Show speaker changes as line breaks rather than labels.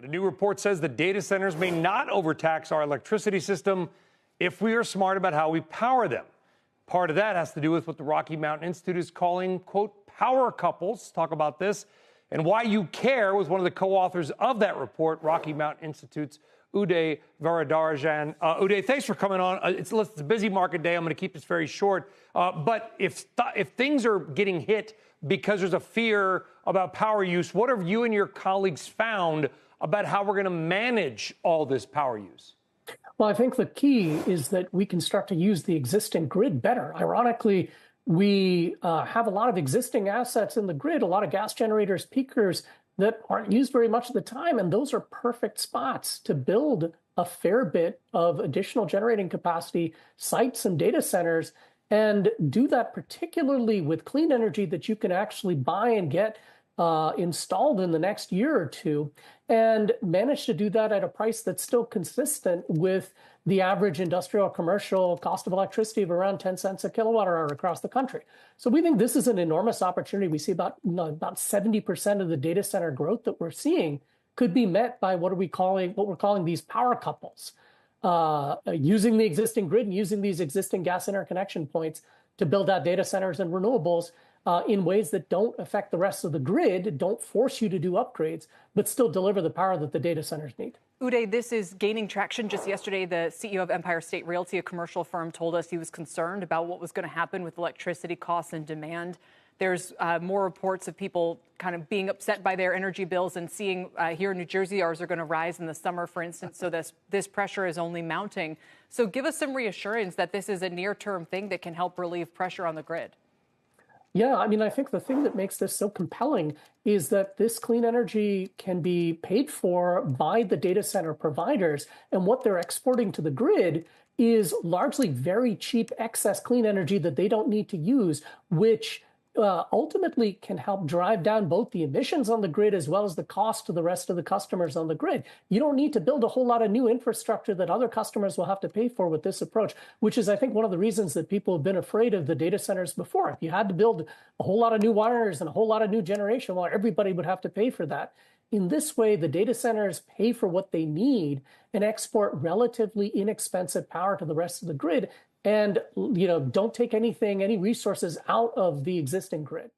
A new report says the data centers may not overtax our electricity system if we are smart about how we power them. Part of that has to do with what the Rocky Mountain Institute is calling, quote, power couples. Talk about this and why you care was one of the co-authors of that report, Rocky Mountain Institute's Uday Varadarajan. Uday, thanks for coming on. It's a busy market day. I'm going to keep this very short. But if things are getting hit because there's a fear about power use, what have you and your colleagues found about how we're going to manage all this power use?
Well, I think the key is that we can start to use the existing grid better. Ironically, we have a lot of existing assets in the grid, a lot of gas generators, peakers that aren't used very much of the time. And those are perfect spots to build a fair bit of additional generating capacity, sites and data centers, and do that particularly with clean energy that you can actually buy and get installed in the next year or two, and manage to do that at a price that's still consistent with the average industrial commercial cost of electricity of around 10 cents a kilowatt hour across the country. So we think this is an enormous opportunity. We see about 70% of the data center growth that we're seeing could be met by what we're calling these power couples, using the existing grid and using these existing gas interconnection points to build out data centers and renewables in ways that don't affect the rest of the grid, don't force you to do upgrades, but still deliver the power that the data centers need.
Uday, this is gaining traction. Just yesterday, the CEO of Empire State Realty, a commercial firm, told us he was concerned about what was going to happen with electricity costs and demand. There's more reports of people kind of being upset by their energy bills and seeing here in New Jersey, ours are going to rise in the summer, for instance. So this pressure is only mounting. So give us some reassurance that this is a near-term thing that can help relieve pressure on the grid.
Yeah, I mean, I think the thing that makes this so compelling is that this clean energy can be paid for by the data center providers, and what they're exporting to the grid is largely very cheap excess clean energy that they don't need to use, which ultimately can help drive down both the emissions on the grid as well as the cost to the rest of the customers on the grid. You don't need to build a whole lot of new infrastructure that other customers will have to pay for with this approach, which is, I think, one of the reasons that people have been afraid of the data centers before. If you had to build a whole lot of new wires and a whole lot of new generation, well, everybody would have to pay for that. In this way, the data centers pay for what they need and export relatively inexpensive power to the rest of the grid, and don't take any resources out of the existing grid.